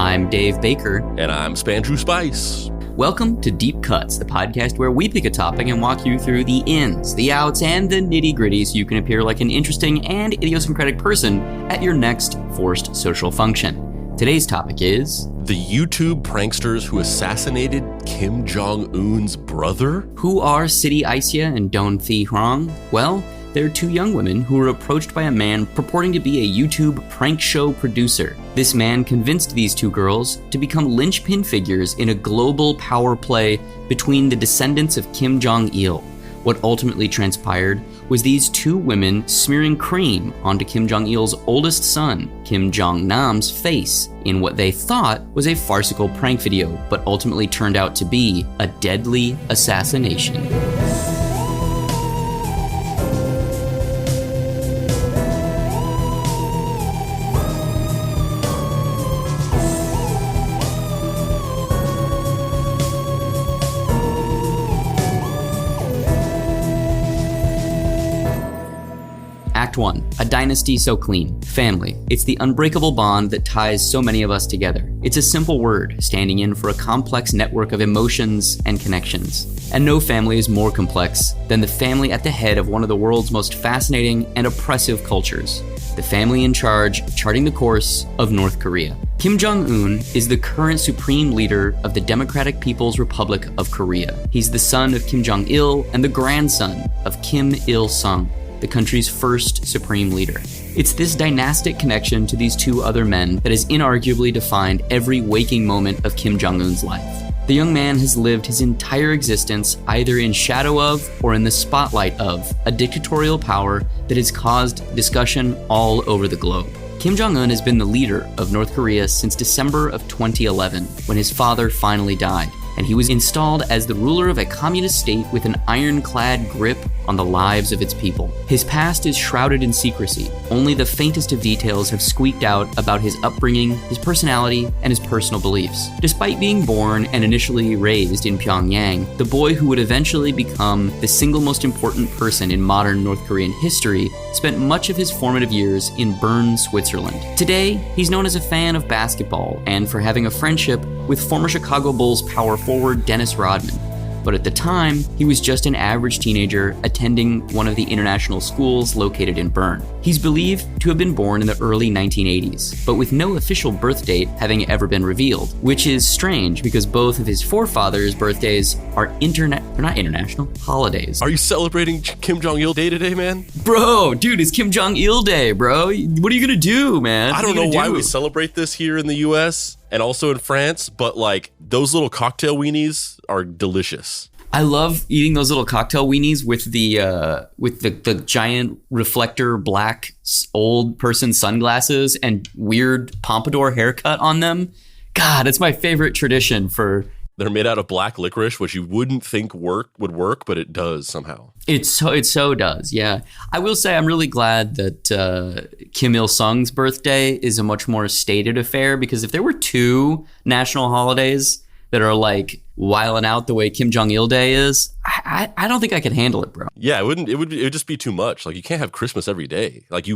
I'm Dave Baker. And I'm Spandrew Spice. Welcome to Deep Cuts, the podcast where we pick a topic and walk you through the ins, the outs, and the nitty-gritty so you can appear like an interesting and idiosyncratic person at your next forced social function. Today's topic is... the YouTube pranksters who assassinated Kim Jong-un's brother? Who are Sidi Aisha and Don Thi Huang? Well, they're two young women who were approached by a man purporting to be a YouTube prank show producer. This man convinced these two girls to become linchpin figures in a global power play between the descendants of Kim Jong-il. What ultimately transpired was these two women smearing cream onto Kim Jong-il's oldest son, Kim Jong-nam's face, in what they thought was a farcical prank video, but ultimately turned out to be a deadly assassination. Act 1. A dynasty so clean. Family. It's the unbreakable bond that ties so many of us together. It's a simple word, standing in for a complex network of emotions and connections. And no family is more complex than the family at the head of one of the world's most fascinating and oppressive cultures. The family in charge of charting the course of North Korea. Kim Jong-un is the current supreme leader of the Democratic People's Republic of Korea. He's the son of Kim Jong-il and the grandson of Kim Il-sung, the country's first supreme leader. It's this dynastic connection to these two other men that has inarguably defined every waking moment of Kim Jong-un's life. The young man has lived his entire existence either in shadow of or in the spotlight of a dictatorial power that has caused discussion all over the globe. Kim Jong-un has been the leader of North Korea since December of 2011, when his father finally died, and he was installed as the ruler of a communist state with an ironclad grip on the lives of its people. His past is shrouded in secrecy. Only the faintest of details have squeaked out about his upbringing, his personality, and his personal beliefs. Despite being born and initially raised in Pyongyang, the boy who would eventually become the single most important person in modern North Korean history spent much of his formative years in Bern, Switzerland. Today, he's known as a fan of basketball and for having a friendship with former Chicago Bulls power forward Dennis Rodman. But at the time, he was just an average teenager attending one of the international schools located in Bern. He's believed to have been born in the early 1980s, but with no official birth date having ever been revealed, which is strange because both of his forefathers' birthdays are not international, holidays. Are you celebrating Kim Jong-il Day today, man? Bro, dude, it's Kim Jong-il Day, bro. What are you gonna do, man? I don't know why we celebrate this here in the US and also in France, but like those little cocktail weenies are delicious. I love eating those little cocktail weenies with the giant reflector black old person sunglasses and weird pompadour haircut on them. God, it's my favorite tradition for... They're made out of black licorice, which you wouldn't think would work, but it does somehow. It so does, yeah. I will say I'm really glad that Kim Il-sung's birthday is a much more stated affair, because if there were two national holidays that are like wilding out the way Kim Jong-il Day is, I don't think I could handle it, bro. Yeah, it would just be too much. Like, you can't have Christmas every day. Like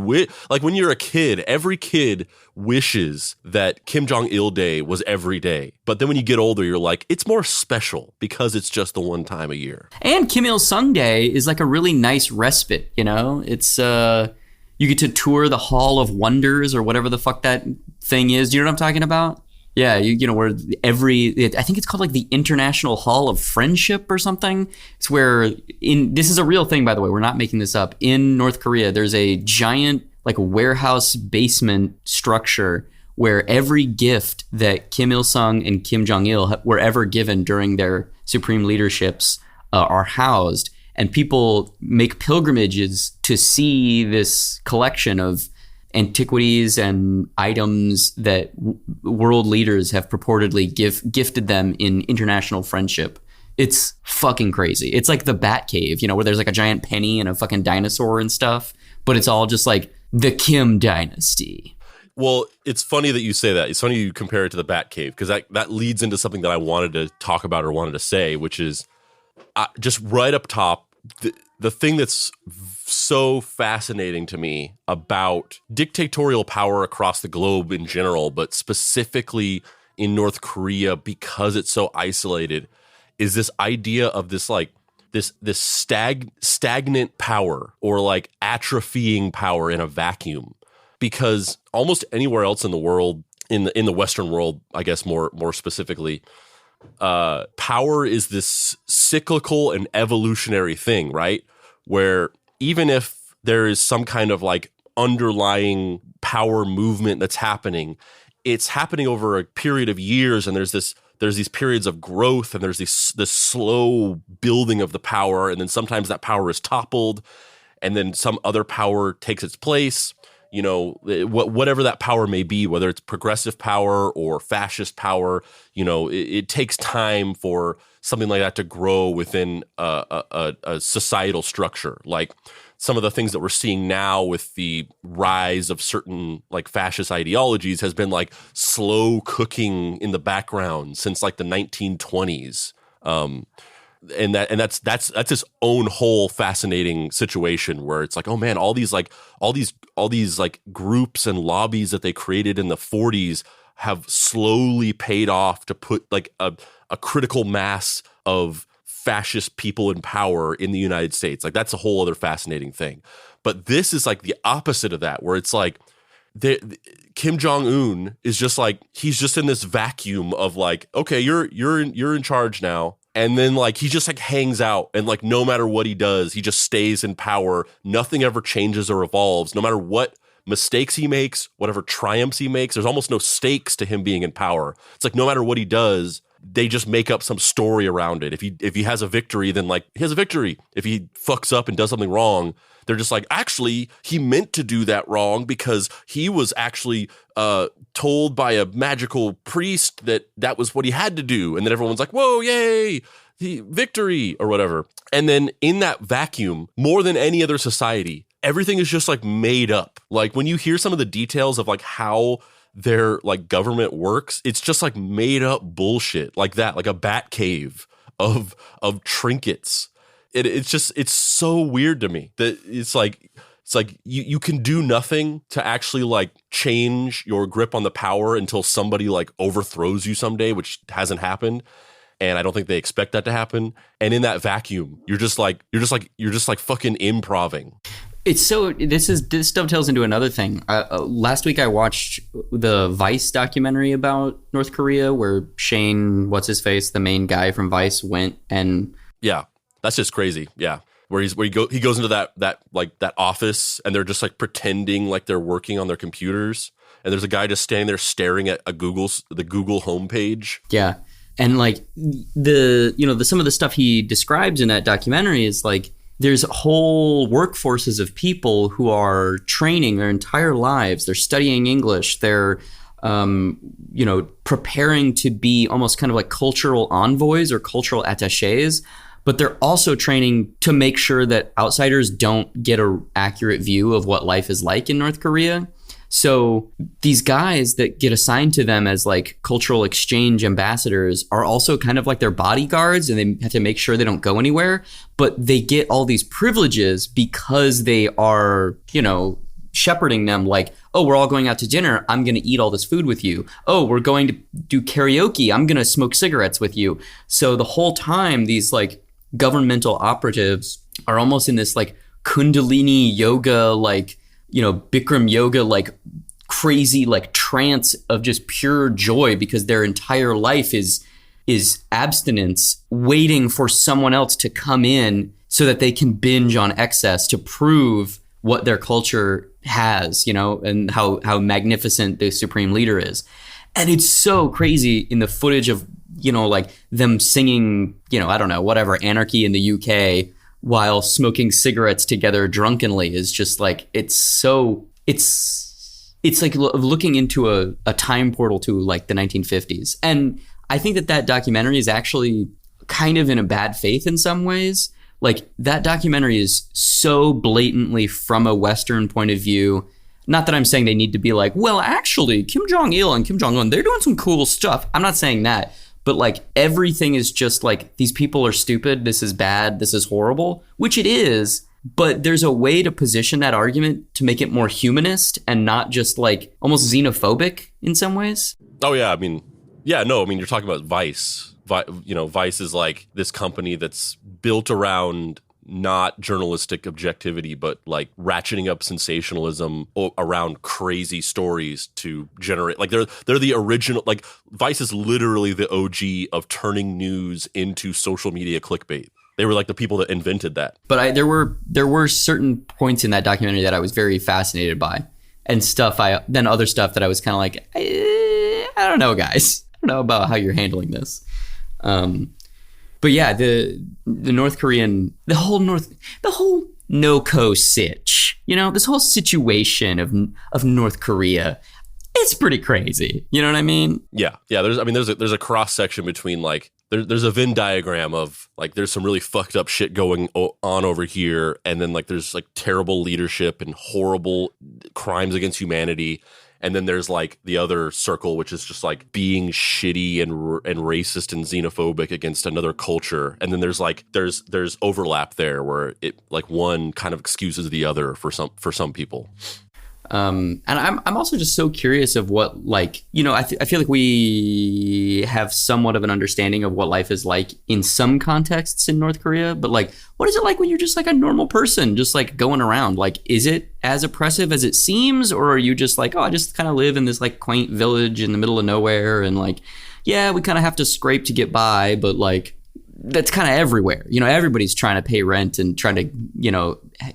like when you're a kid, every kid wishes that Kim Jong-il Day was every day. But then when you get older, you're like, it's more special because it's just the one time a year. And Kim Il-sung Day is like a really nice respite, you know? It's you get to tour the Hall of Wonders or whatever the fuck that thing is. Do you know what I'm talking about? Yeah, you know, where I think it's called like the International Hall of Friendship or something. It's where this is a real thing, by the way, we're not making this up. In North Korea, there's a giant like warehouse basement structure where every gift that Kim Il-sung and Kim Jong-il were ever given during their supreme leaderships are housed. And people make pilgrimages to see this collection of antiquities and items that world leaders have purportedly gifted them in international friendship. It's fucking crazy. It's like the Bat Cave, you know, where there's like a giant penny and a fucking dinosaur and stuff, but it's all just like the Kim dynasty. Well, it's funny that you say that. It's funny you compare it to the Bat Cave, because that leads into something that I wanted to talk about or wanted to say, which is just right up top, the thing that's so fascinating to me about dictatorial power across the globe in general, but specifically in North Korea, because it's so isolated, is this idea of this like this stagnant power, or like atrophying power in a vacuum. Because almost anywhere else in the world, in the Western world, I guess more specifically, power is this cyclical and evolutionary thing, right? Where even if there is some kind of like underlying power movement that's happening, it's happening over a period of years, and there's these periods of growth, and there's this slow building of the power, and then sometimes that power is toppled, and then some other power takes its place. You know, whatever that power may be, whether it's progressive power or fascist power, you know, it takes time for something like that to grow within a societal structure. Like some of the things that we're seeing now with the rise of certain like fascist ideologies has been like slow cooking in the background since like the 1920s. And that's its own whole fascinating situation, where it's like, oh man, all these like groups and lobbies that they created in the 40s have slowly paid off to put like a critical mass of fascist people in power in the United States. Like that's a whole other fascinating thing. But this is like the opposite of that, where it's like Kim Jong-un is just like, he's just in this vacuum of like, okay, you're in charge now. And then like he just like hangs out, and like no matter what he does, he just stays in power. Nothing ever changes or evolves. No matter what mistakes he makes, whatever triumphs he makes, there's almost no stakes to him being in power. It's like no matter what he does, they just make up some story around it. If he has a victory, then like he has a victory. If he fucks up and does something wrong, they're just like, actually, he meant to do that wrong because he was actually told by a magical priest that was what he had to do. And then everyone's like, whoa, yay, victory or whatever. And then in that vacuum, more than any other society, everything is just like made up. Like when you hear some of the details of like how their like government works, it's just like made up bullshit like that, like a bat cave of trinkets. It's so weird to me that it's like you can do nothing to actually like change your grip on the power until somebody like overthrows you someday, which hasn't happened. And I don't think they expect that to happen. And in that vacuum, you're just like fucking improving. It's so this dovetails into another thing. Last week I watched the Vice documentary about North Korea, where Shane, what's his face, the main guy from Vice, went and yeah, that's just crazy. Yeah, where he goes into that office, and they're just like pretending like they're working on their computers, and there's a guy just standing there staring at the Google homepage. Yeah, and like some of the stuff he describes in that documentary is like, there's whole workforces of people who are training their entire lives. They're studying English. They're, preparing to be almost kind of like cultural envoys or cultural attachés. But they're also training to make sure that outsiders don't get an accurate view of what life is like in North Korea. So these guys that get assigned to them as like cultural exchange ambassadors are also kind of like their bodyguards, and they have to make sure they don't go anywhere. But they get all these privileges because they are, shepherding them like, oh, we're all going out to dinner. I'm going to eat all this food with you. Oh, we're going to do karaoke. I'm going to smoke cigarettes with you. So the whole time, these like governmental operatives are almost in this like Kundalini yoga, like, Bikram yoga, like crazy, like trance of just pure joy, because their entire life is abstinence, waiting for someone else to come in so that they can binge on excess to prove what their culture has, and how magnificent the supreme leader is. And it's so crazy in the footage of, like them singing, I don't know, whatever, Anarchy in the UK, while smoking cigarettes together drunkenly is just like, it's like looking into a time portal to like the 1950s. And I think that documentary is actually kind of in a bad faith in some ways. Like that documentary is so blatantly from a Western point of view. Not that I'm saying they need to be like, well, actually, Kim Jong-il and Kim Jong-un, they're doing some cool stuff. I'm not saying that. But like everything is just like, these people are stupid. This is bad. This is horrible, which it is. But there's a way to position that argument to make it more humanist and not just like almost xenophobic in some ways. Oh, yeah. I mean, Yeah, no, I mean, you're talking about Vice. Vice is like this company that's built around not journalistic objectivity, but like ratcheting up sensationalism around crazy stories to generate, like they're the original, like Vice is literally the OG of turning news into social media clickbait. They were like the people that invented that. But there were certain points in that documentary that I was very fascinated by, and other stuff that I was kind of like, I don't know, guys. I don't know about how you're handling this. But yeah, the North Korean, the whole no-ko sitch, this whole situation of North Korea, it's pretty crazy. You know what I mean? Yeah. There's a cross section between like, there's a Venn diagram of like, there's some really fucked up shit going on over here. And then like, there's like terrible leadership and horrible crimes against humanity. And then there's like the other circle, which is just like being shitty and racist and xenophobic against another culture. And then there's overlap there where it like one kind of excuses the other for some people. And I'm also just so curious of what, like, I feel like we have somewhat of an understanding of what life is like in some contexts in North Korea, but like, what is it like when you're just like a normal person, just like going around? Like, is it as oppressive as it seems, or are you just like, oh, I just kind of live in this like quaint village in the middle of nowhere, and like, yeah, we kind of have to scrape to get by, but like, that's kind of everywhere. Everybody's trying to pay rent and trying to,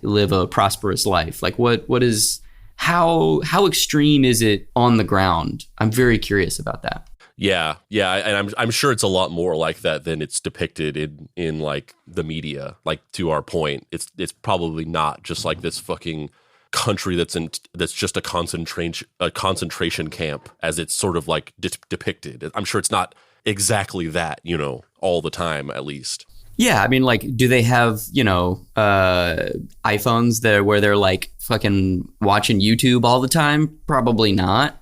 live a prosperous life. Like, what is... How extreme is it on the ground? I'm very curious about that. Yeah, and I'm sure it's a lot more like that than it's depicted in like the media. Like, to our point, it's probably not just like this fucking country that's just a concentration camp as it's sort of like depicted. I'm sure it's not exactly that, all the time, at least. Yeah, I mean, like, do they have, iPhones where they're like fucking watching YouTube all the time? Probably not,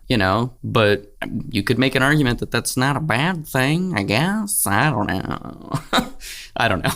but you could make an argument that that's not a bad thing, I guess. I don't know. I don't know.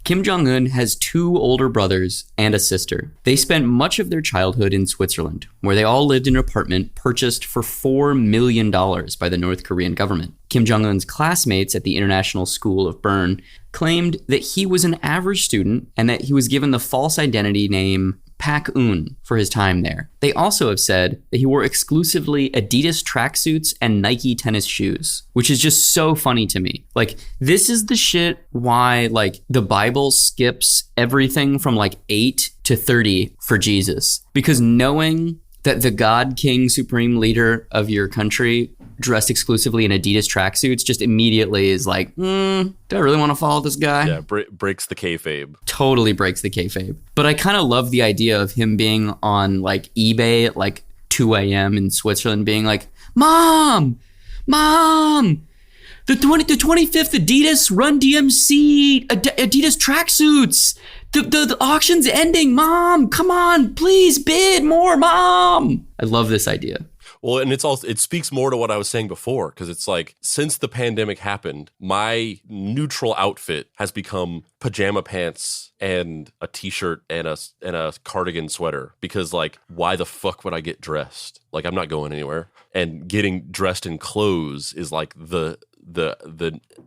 Kim Jong-un has 2 older brothers and a sister. They spent much of their childhood in Switzerland, where they all lived in an apartment purchased for $4 million by the North Korean government. Kim Jong-un's classmates at the International School of Bern claimed that he was an average student and that he was given the false identity name Pak-un for his time there. They also have said that he wore exclusively Adidas tracksuits and Nike tennis shoes, which is just so funny to me. Like, this is the shit why, like, the Bible skips everything from, like, 8 to 30 for Jesus. Because knowing that the God, King, Supreme Leader of your country dressed exclusively in Adidas tracksuits just immediately is like, do I really want to follow this guy? Yeah, breaks the kayfabe. Totally breaks the kayfabe. But I kind of love the idea of him being on like eBay at like 2 a.m. in Switzerland being like, Mom, the 25th Adidas Run DMC Adidas tracksuits. The auction's ending. Mom, come on, please bid more, Mom. I love this idea. Well, and it speaks more to what I was saying before, because it's like, since the pandemic happened, my neutral outfit has become pajama pants and a t-shirt and a cardigan sweater, because like, why the fuck would I get dressed? Like, I'm not going anywhere. And getting dressed in clothes is like the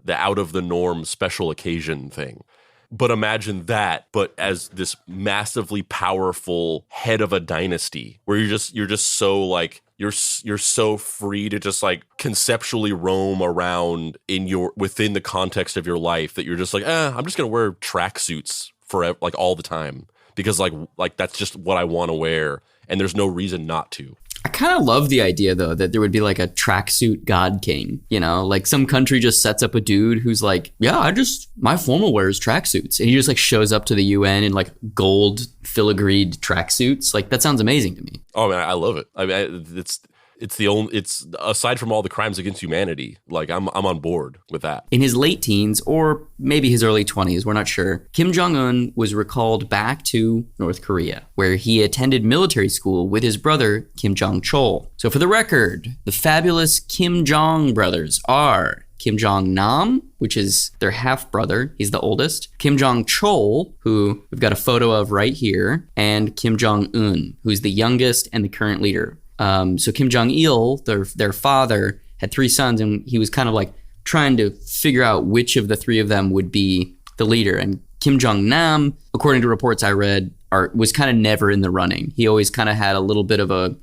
out of the norm special occasion thing. But imagine that, but as this massively powerful head of a dynasty, where you're just so like, you're so free to just like conceptually roam around within the context of your life, that you're just like, I'm just gonna wear tracksuits forever, like all the time, because like that's just what I want to wear, and there's no reason not to. I kind of love the idea, though, that there would be like a tracksuit god king, like some country just sets up a dude who's like, yeah, my formal wear is tracksuits. And he just like shows up to the UN in like gold filigreed tracksuits. Like, that sounds amazing to me. Oh, man, I love it. I mean, it's aside from all the crimes against humanity, like I'm on board with that. In his late teens, or maybe his early 20s, we're not sure, Kim Jong-un was recalled back to North Korea, where he attended military school with his brother, Kim Jong-chol. So for the record, the fabulous Kim Jong brothers are Kim Jong-nam, which is their half-brother, he's the oldest, Kim Jong-chol, who we've got a photo of right here, and Kim Jong-un, who's the youngest and the current leader. So Kim Jong-il, their father, had 3 sons, and he was kind of like trying to figure out which of the 3 of them would be the leader. And Kim Jong-nam, according to reports I read, was kind of never in the running. He always kind of had a little bit of a,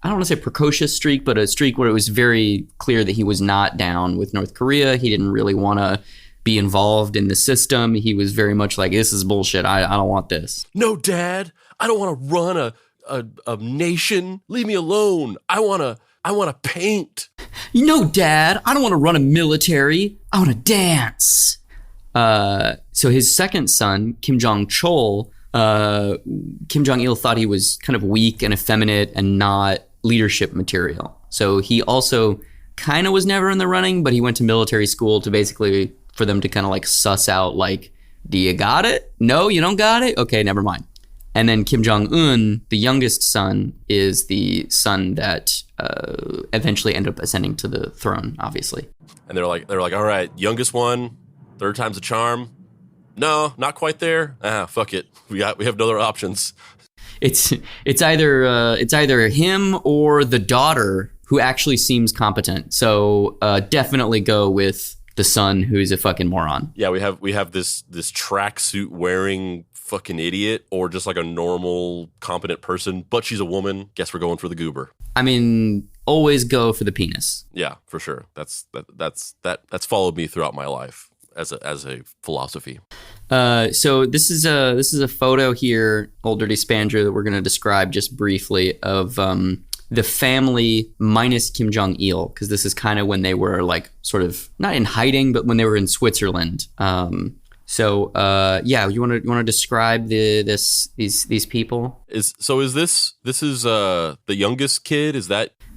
I don't want to say precocious streak, but a streak where it was very clear that he was not down with North Korea. He didn't really want to be involved in the system. He was very much like, this is bullshit. I don't want this. No, Dad, I don't want to run a nation. Leave me alone. I want to paint. Dad, I don't want to run a military. I want to dance. So his second son, Kim Jong-chol, Kim Jong-il thought he was kind of weak and effeminate and not leadership material. So he also kind of was never in the running, but he went to military school to basically for them to kind of like suss out like, do you got it? No, you don't got it? Okay, never mind. And then Kim Jong-un, the youngest son, is the son that eventually ended up ascending to the throne, obviously. And they're like, all right, youngest one, third time's a charm. No, not quite there. Fuck it. We have no other options. It's either him or the daughter who actually seems competent. So definitely go with the son who's a fucking moron. Yeah, we have this tracksuit wearing fucking idiot, or just like a normal competent person, but she's a woman. Guess we're going for the goober. I mean, always go for the penis. Yeah, for sure. That's followed me throughout my life as a philosophy. So this is a photo here, Old Dirty Spandrew, that we're going to describe just briefly of the family minus Kim Jong-il, because this is kind of when they were like sort of not in hiding, but when they were in Switzerland. You want to describe these people? Is this the youngest kid?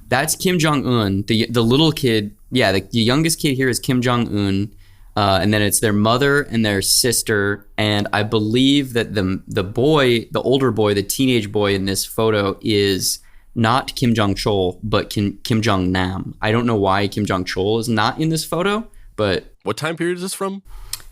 That's Kim Jong-un, the little kid? Yeah, the youngest kid here is Kim Jong-un. And then it's their mother and their sister. And I believe that the older boy, the teenage boy in this photo is not Kim Jong-chol, but Kim Jong-nam. I don't know why Kim Jong-chol is not in this photo, but... What time period is this from?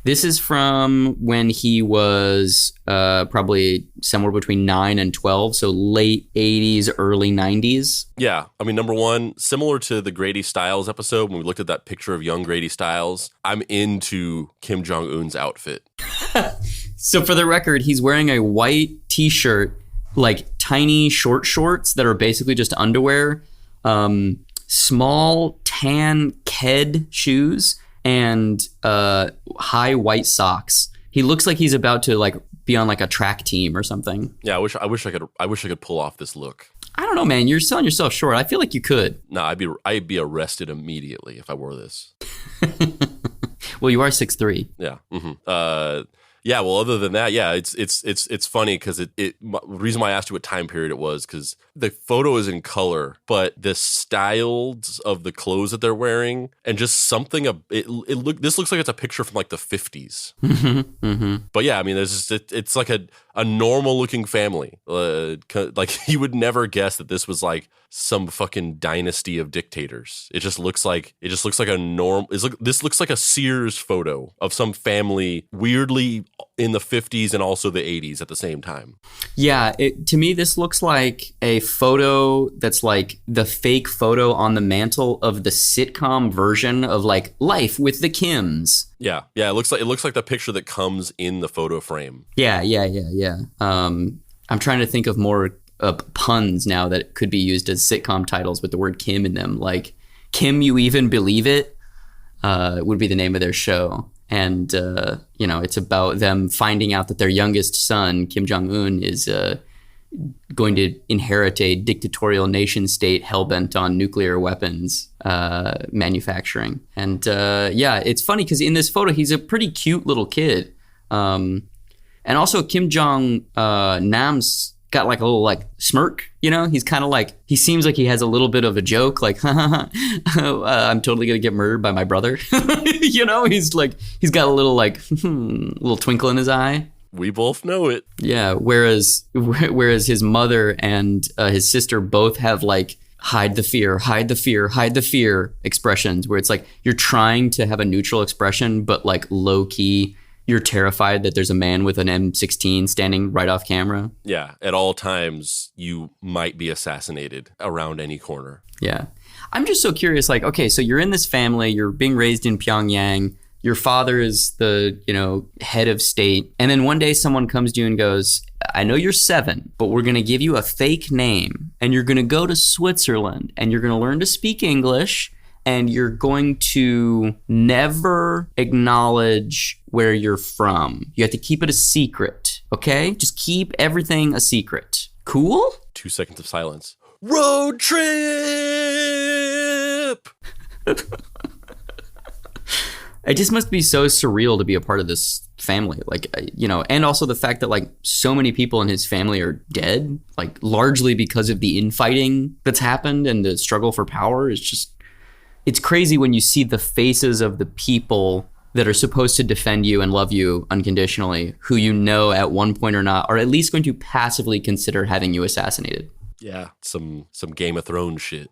This is from when he was probably somewhere between 9 and 12, so late 80s, early 90s. Yeah. I mean, number one, similar to the Grady Stiles episode, when we looked at that picture of young Grady Stiles, I'm into Kim Jong-un's outfit. So for the record, he's wearing a white t-shirt, like tiny short shorts that are basically just underwear, small tan Ked shoes, and high white socks. He looks like he's about to like be on like a track team or something. Yeah, I wish I could pull off this look. I don't know, man. You're selling yourself short. I feel like you could. No, I'd be arrested immediately if I wore this. Well, you are 6'3". Yeah. Mm-hmm. Yeah. Well, other than that, yeah, it's funny because the reason why I asked you what time period it was, because the photo is in color, but the styles of the clothes that they're wearing and just something this looks like it's a picture from like the 50s. Mm-hmm, mm-hmm. But yeah, I mean, it's like a normal looking family. Like you would never guess that this was like some fucking dynasty of dictators. It just looks like a norm. This looks like a Sears photo of some family weirdly in the 50s and also the 80s at the same time. Yeah, to me, this looks like a photo that's like the fake photo on the mantle of the sitcom version of like Life with the Kims. Yeah. It looks like the picture that comes in the photo frame. Yeah. I'm trying to think of more puns now that could be used as sitcom titles with the word Kim in them. Like Kim, You Even Believe It would be the name of their show. And, it's about them finding out that their youngest son, Kim Jong-un, is going to inherit a dictatorial nation state hell-bent on nuclear weapons manufacturing. And, it's funny because in this photo, he's a pretty cute little kid. And also Kim Jong-nam's got like a little like smirk, he's kind of like, he seems like he has a little bit of a joke, like, I'm totally going to get murdered by my brother. He's got a little like, little twinkle in his eye. We both know it. Yeah. Whereas his mother and his sister both have like, hide the fear, hide the fear, hide the fear expressions, where it's like, you're trying to have a neutral expression, but like low key, you're terrified that there's a man with an M16 standing right off camera. Yeah, at all times, you might be assassinated around any corner. Yeah. I'm just so curious, like, okay, so you're in this family, you're being raised in Pyongyang, your father is the, head of state, and then one day someone comes to you and goes, I know you're 7, but we're going to give you a fake name, and you're going to go to Switzerland, and you're going to learn to speak English, and you're going to never acknowledge where you're from. You have to keep it a secret, okay? Just keep everything a secret. Cool? 2 seconds of silence. Road trip! It just must be so surreal to be a part of this family, and also the fact that like so many people in his family are dead, like largely because of the infighting that's happened and the struggle for power. It's crazy when you see the faces of the people that are supposed to defend you and love you unconditionally, who at one point or not, are at least going to passively consider having you assassinated. Yeah, some Game of Thrones shit.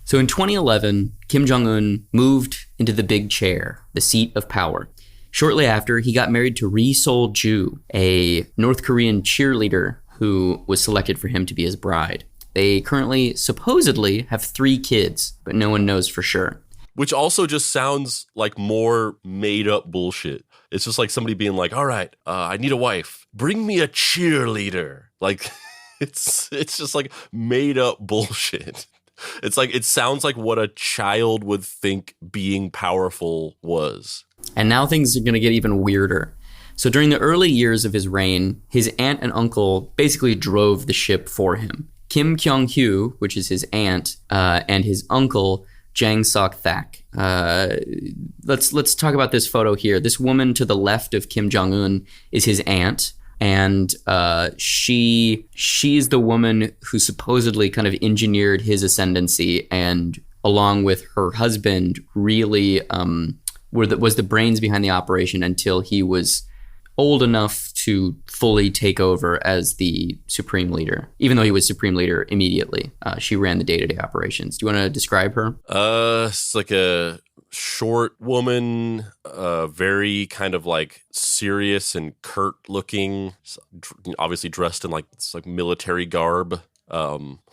So in 2011, Kim Jong-un moved into the big chair, the seat of power. Shortly after, he got married to Ri Sol-ju, a North Korean cheerleader who was selected for him to be his bride. They currently supposedly have 3 kids, but no one knows for sure. Which also just sounds like more made up bullshit. It's just like somebody being like, all right, I need a wife. Bring me a cheerleader. Like, it's just like made up bullshit. It's like, it sounds like what a child would think being powerful was. And now things are going to get even weirder. So during the early years of his reign, his aunt and uncle basically drove the ship for him. Kim Kyung-hyu, which is his aunt, and his uncle, Jang Sok-thak. Let's talk about this photo here. This woman to the left of Kim Jong-un is his aunt. And she's the woman who supposedly kind of engineered his ascendancy, and along with her husband, really was the brains behind the operation until he was old enough to fully take over as the supreme leader. Even though he was supreme leader immediately, she ran the day-to-day operations. Do you want to describe her? It's like a short woman, very kind of like serious and curt looking, obviously dressed in like military garb.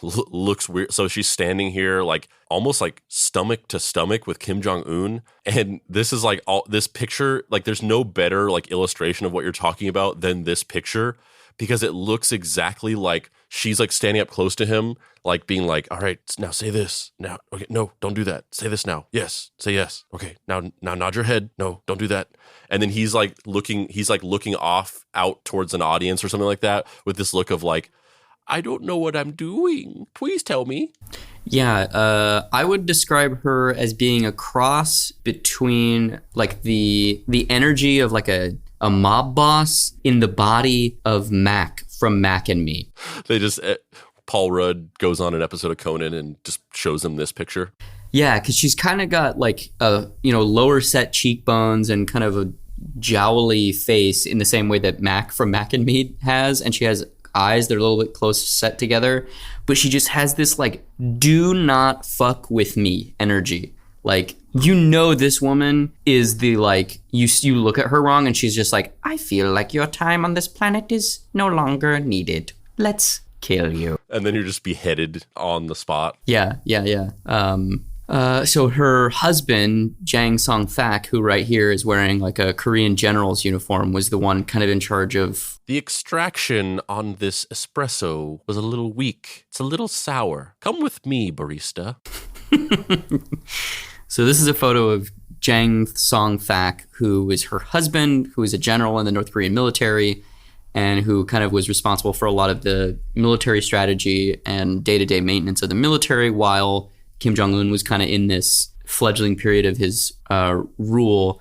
Looks weird. So she's standing here like almost like stomach to stomach with Kim Jong-un. And this is like this picture, like there's no better like illustration of what you're talking about than this picture, because it looks exactly like she's like standing up close to him, like being like, all right, now say this. Now, okay, no, don't do that. Say this now. Yes, say yes. Okay, now nod your head. No, don't do that. And then he's like looking off out towards an audience or something like that with this look of like, I don't know what I'm doing. Please tell me. Yeah, I would describe her as being a cross between like the energy of like a mob boss in the body of Mac from Mac and Me. They just Paul Rudd goes on an episode of Conan and just shows them this picture. Yeah, because she's kind of got like lower set cheekbones and kind of a jowly face in the same way that Mac from Mac and Me has, and she has eyes that are a little bit close set together, but she just has this like do not fuck with me energy. Like, this woman is the like you look at her wrong and she's just like, I feel like your time on this planet is no longer needed. Let's kill you. And then you're just beheaded on the spot. Yeah. So her husband, Jang Song-thak, who right here is wearing like a Korean general's uniform, was the one kind of in charge of... The extraction on this espresso was a little weak. It's a little sour. Come with me, barista. So this is a photo of Jang Song-thak, who is her husband, who is a general in the North Korean military, and who kind of was responsible for a lot of the military strategy and day-to-day maintenance of the military while Kim Jong-un was kind of in this fledgling period of his rule.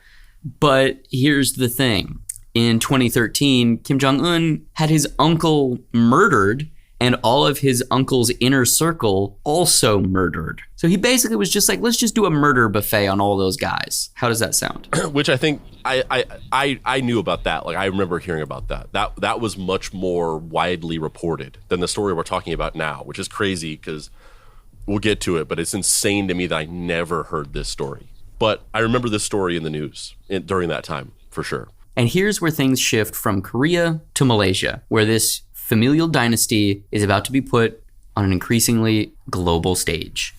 But here's the thing. In 2013, Kim Jong-un had his uncle murdered and all of his uncle's inner circle also murdered. So he basically was just like, let's just do a murder buffet on all those guys. How does that sound? Which I think I knew about that. Like, I remember hearing about that. That was much more widely reported than the story we're talking about now, which is crazy because we'll get to it, but it's insane to me that I never heard this story. But I remember this story in the news during that time, for sure. And here's where things shift from Korea to Malaysia, where this familial dynasty is about to be put on an increasingly global stage.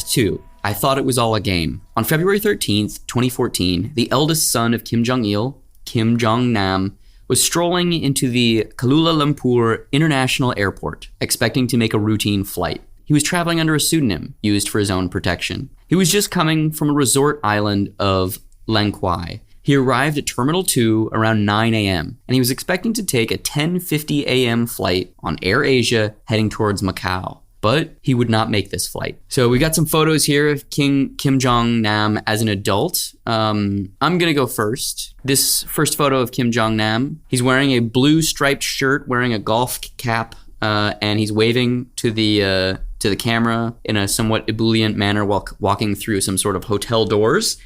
Act 2. I thought it was all a game. On February 13th, 2014, the eldest son of Kim Jong-il, Kim Jong-nam, was strolling into the Kuala Lumpur International Airport, expecting to make a routine flight. He was traveling under a pseudonym used for his own protection. He was just coming from a resort island of Langkawi. He arrived at Terminal 2 around 9 a.m., and he was expecting to take a 10:50 a.m. flight on Air Asia heading towards Macau. But he would not make this flight. So we got some photos here of Kim Jong-nam as an adult. I'm going to go first. This first photo of Kim Jong-nam, he's wearing a blue striped shirt, wearing a golf cap, and he's waving to the camera in a somewhat ebullient manner while walking through some sort of hotel doors.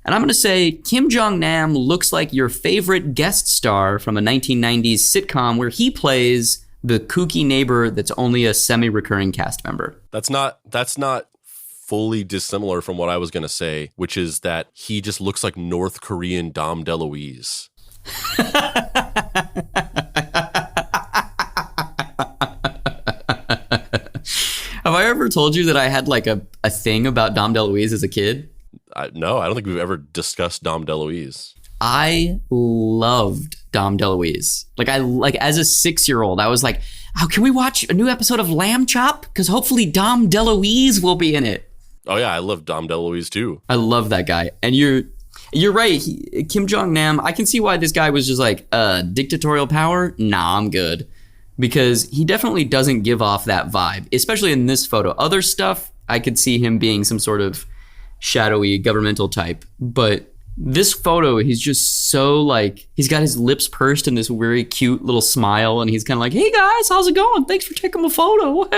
And I'm going to say Kim Jong-nam looks like your favorite guest star from a 1990s sitcom where he plays the kooky neighbor that's only a semi-recurring cast member. That's not fully dissimilar from what I was going to say, which is that he just looks like North Korean Dom DeLuise. Have I ever told you that I had like a thing about Dom DeLuise as a kid? No, I don't think we've ever discussed Dom DeLuise. I loved Dom DeLuise. Like as a 6-year-old, I was like, "Oh, can we watch a new episode of Lamb Chop? Because hopefully Dom DeLuise will be in it." Oh yeah, I love Dom DeLuise too. I love that guy. And you're right. Kim Jong-nam, I can see why this guy was just like, dictatorial power? Nah, I'm good. Because he definitely doesn't give off that vibe, especially in this photo. Other stuff, I could see him being some sort of shadowy governmental type. But this photo, he's just so like, he's got his lips pursed in this very cute little smile, and he's kind of like, "Hey guys, how's it going? Thanks for taking my photo."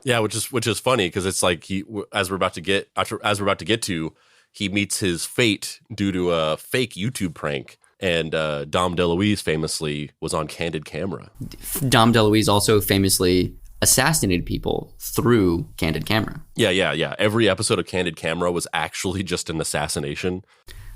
Yeah, which is funny because it's like as we're about to get to, he meets his fate due to a fake YouTube prank, and Dom DeLuise famously was on candid camera. Dom DeLuise also famously assassinated people through candid camera. Yeah. Every episode of Candid Camera was actually just an assassination.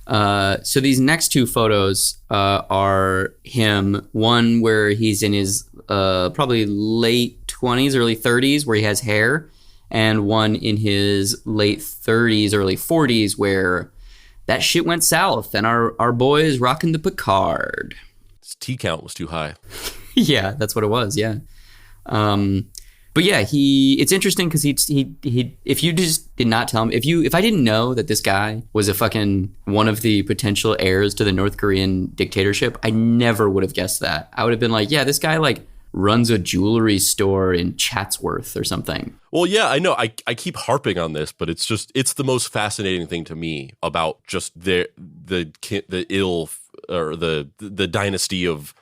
So these next two photos are him. One where he's in his probably late 20s, early 30s, where he has hair, and one in his late 30s, early 40s, where that shit went south, and our boy is rocking the Picard. His T count was too high. Yeah, that's what it was. Yeah. But yeah, it's interesting because he if you just did not tell him, if I didn't know that this guy was a fucking one of the potential heirs to the North Korean dictatorship, I never would have guessed that. I would have been like, yeah, this guy like runs a jewelry store in Chatsworth or something. Well, yeah, I know. I keep harping on this, but it's the most fascinating thing to me about just the ill, or the dynasty of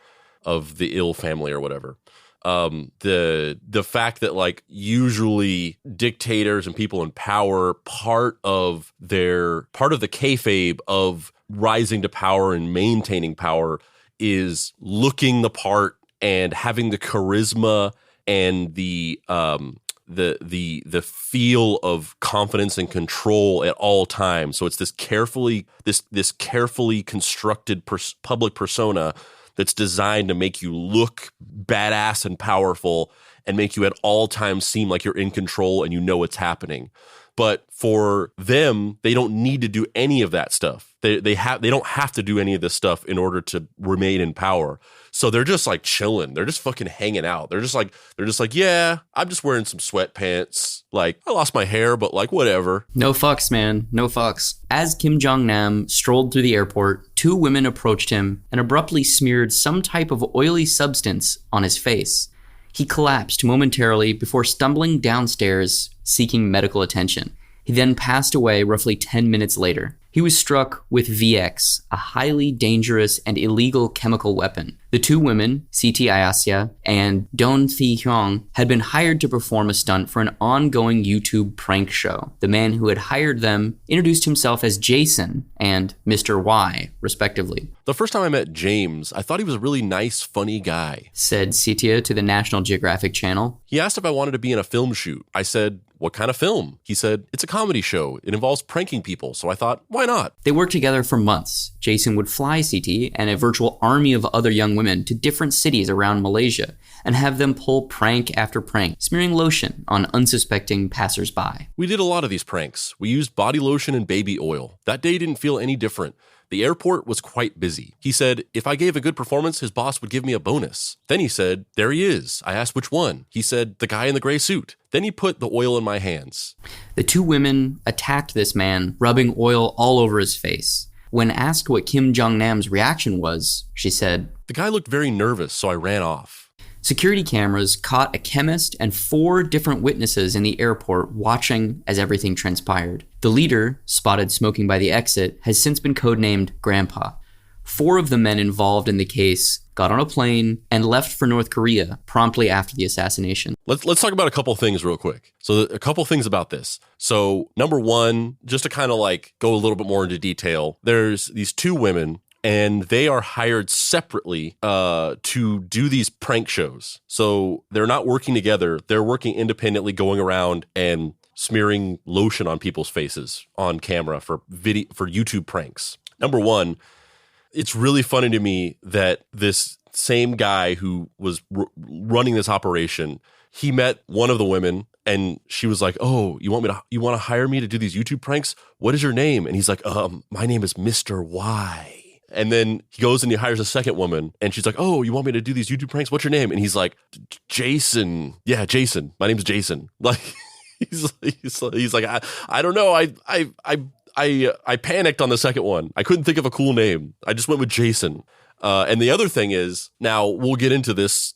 the ill family or whatever. The fact that like usually dictators and people in power, part of the kayfabe of rising to power and maintaining power is looking the part and having the charisma and the feel of confidence and control at all times. So it's this carefully constructed public persona that's designed to make you look badass and powerful and make you at all times seem like you're in control and you know what's happening. But for them, they don't need to do any of that stuff. They don't have to do any of this stuff in order to remain in power. So they're just like chilling. They're just fucking hanging out. They're just like, yeah, I'm just wearing some sweatpants. Like, I lost my hair, but like, whatever. No fucks, man. No fucks. As Kim Jong-nam strolled through the airport, two women approached him and abruptly smeared some type of oily substance on his face. He collapsed momentarily before stumbling downstairs, seeking medical attention. He then passed away roughly 10 minutes later. He was struck with VX, a highly dangerous and illegal chemical weapon. The two women, Siti Ayasya and Don Thi Hyung, had been hired to perform a stunt for an ongoing YouTube prank show. The man who had hired them introduced himself as Jason and Mr. Y, respectively. The first time I met James, I thought he was a really nice, funny guy, said Sitia to the National Geographic Channel. He asked if I wanted to be in a film shoot. I said, what kind of film? He said, it's a comedy show. It involves pranking people. So I thought, why not? They worked together for months. Jason would fly CT and a virtual army of other young women to different cities around Malaysia and have them pull prank after prank, smearing lotion on unsuspecting passersby. We did a lot of these pranks. We used body lotion and baby oil. That day didn't feel any different. The airport was quite busy. He said, if I gave a good performance, his boss would give me a bonus. Then he said, there he is. I asked which one. He said, the guy in the gray suit. Then he put the oil in my hands. The two women attacked this man, rubbing oil all over his face. When asked what Kim Jong-nam's reaction was, she said, the guy looked very nervous, so I ran off. Security cameras caught a chemist and 4 different witnesses in the airport watching as everything transpired. The leader, spotted smoking by the exit, has since been codenamed Grandpa. 4 of the men involved in the case got on a plane and left for North Korea promptly after the assassination. Let's talk about a couple things real quick. So a couple things about this. So number one, just to kind of like go a little bit more into detail, there's these 2 women and they are hired separately to do these prank shows. So they're not working together. They're working independently, going around and smearing lotion on people's faces on camera for YouTube pranks. Number one, it's really funny to me that this same guy who was running this operation, he met one of the women and she was like, oh, you want to hire me to do these YouTube pranks? What is your name? And he's like, my name is Mr. Y. And then he goes and he hires a second woman and she's like, oh, you want me to do these YouTube pranks? What's your name? And he's like, Jason. Yeah, Jason. My name's Jason. Like, he's like, I don't know. I panicked on the second one. I couldn't think of a cool name. I just went with Jason. And the other thing is, now we'll get into this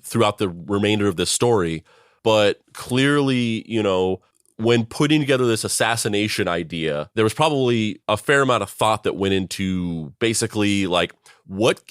throughout the remainder of this story, but clearly, when putting together this assassination idea, there was probably a fair amount of thought that went into basically like,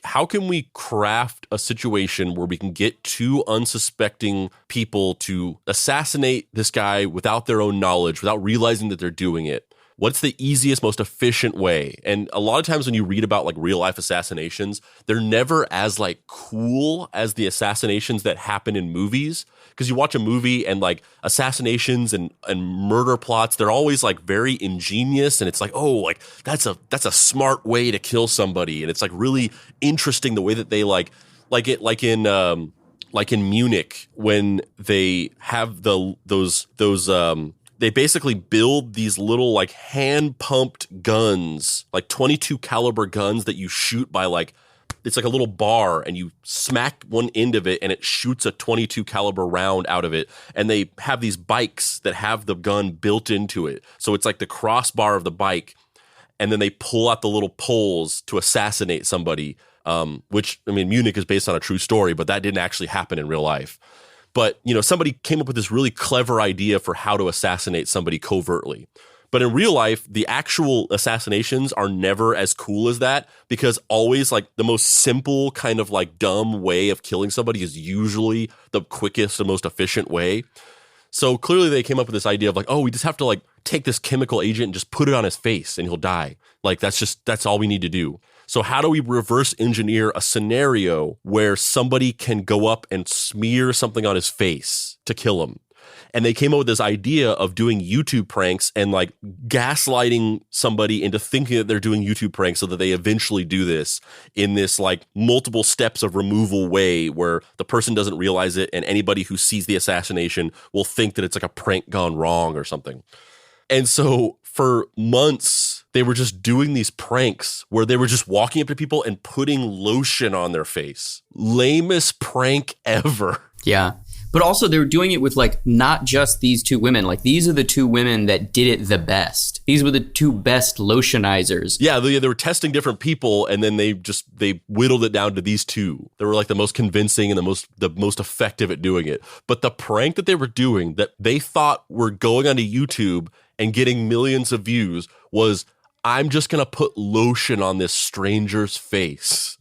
how can we craft a situation where we can get 2 unsuspecting people to assassinate this guy without their own knowledge, without realizing that they're doing it? What's the easiest, most efficient way? And a lot of times when you read about like real life assassinations, they're never as like cool as the assassinations that happen in movies. Because you watch a movie and like assassinations and murder plots, they're always like very ingenious. And it's like, oh, like that's a smart way to kill somebody. And it's like really interesting the way that they like in Munich when they have they basically build these little like hand pumped guns, like 22 caliber guns that you shoot by like, it's like a little bar and you smack one end of it and it shoots a 22 caliber round out of it. And they have these bikes that have the gun built into it. So it's like the crossbar of the bike. And then they pull out the little poles to assassinate somebody, which, I mean, Munich is based on a true story, but that didn't actually happen in real life. But, somebody came up with this really clever idea for how to assassinate somebody covertly. But in real life, the actual assassinations are never as cool as that because always like the most simple kind of like dumb way of killing somebody is usually the quickest and most efficient way. So clearly they came up with this idea of like, oh, we just have to like take this chemical agent and just put it on his face and he'll die. Like that's all we need to do. So how do we reverse engineer a scenario where somebody can go up and smear something on his face to kill him? And they came up with this idea of doing YouTube pranks and like gaslighting somebody into thinking that they're doing YouTube pranks so that they eventually do this in this like multiple steps of removal way where the person doesn't realize it and anybody who sees the assassination will think that it's like a prank gone wrong or something. And so for months, they were just doing these pranks where they were just walking up to people and putting lotion on their face. Lamest prank ever. Yeah. But also they were doing it with like not just these 2 women. Like these are the 2 women that did it the best. These were the 2 best lotionizers. Yeah, they were testing different people and then they whittled it down to these 2. They were like the most convincing and the most effective at doing it. But the prank that they were doing that they thought were going onto YouTube and getting millions of views was, I'm just going to put lotion on this stranger's face.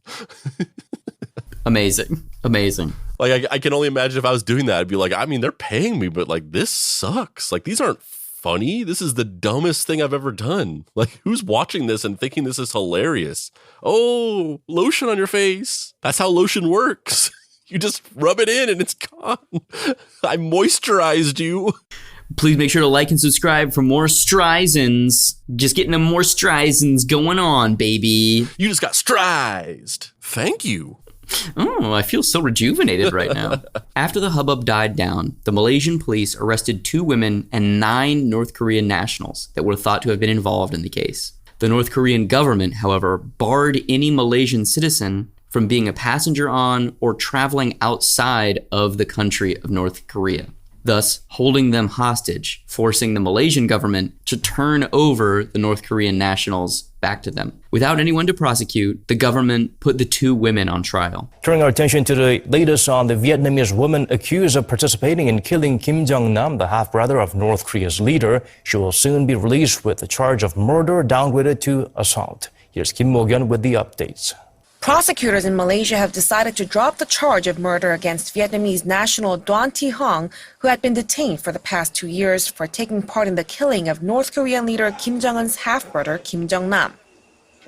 Amazing. Like, I can only imagine if I was doing that, I'd be like, I mean, they're paying me, but like, this sucks. Like, these aren't funny. This is the dumbest thing I've ever done. Like, who's watching this and thinking this is hilarious? Oh, lotion on your face. That's how lotion works. You just rub it in and it's gone. I moisturized you. Please make sure to like and subscribe for more Streisand's. Just getting them more Streisand's going on, baby. You just got Streised. Thank you. Oh, I feel so rejuvenated right now. After the hubbub died down, the Malaysian police arrested 2 women and 9 North Korean nationals that were thought to have been involved in the case. The North Korean government, however, barred any Malaysian citizen from being a passenger on or traveling outside of the country of North Korea, thus holding them hostage, forcing the Malaysian government to turn over the North Korean nationals back to them. Without anyone to prosecute, the government put the 2 women on trial. Turning our attention to the latest on the Vietnamese woman accused of participating in killing Kim Jong-nam, the half-brother of North Korea's leader. She will soon be released with the charge of murder downgraded to assault. Here's Kim Mo-gyun with the updates. Prosecutors in Malaysia have decided to drop the charge of murder against Vietnamese national Doan Thi Huong, who had been detained for the past 2 years for taking part in the killing of North Korean leader Kim Jong-un's half-brother Kim Jong-nam.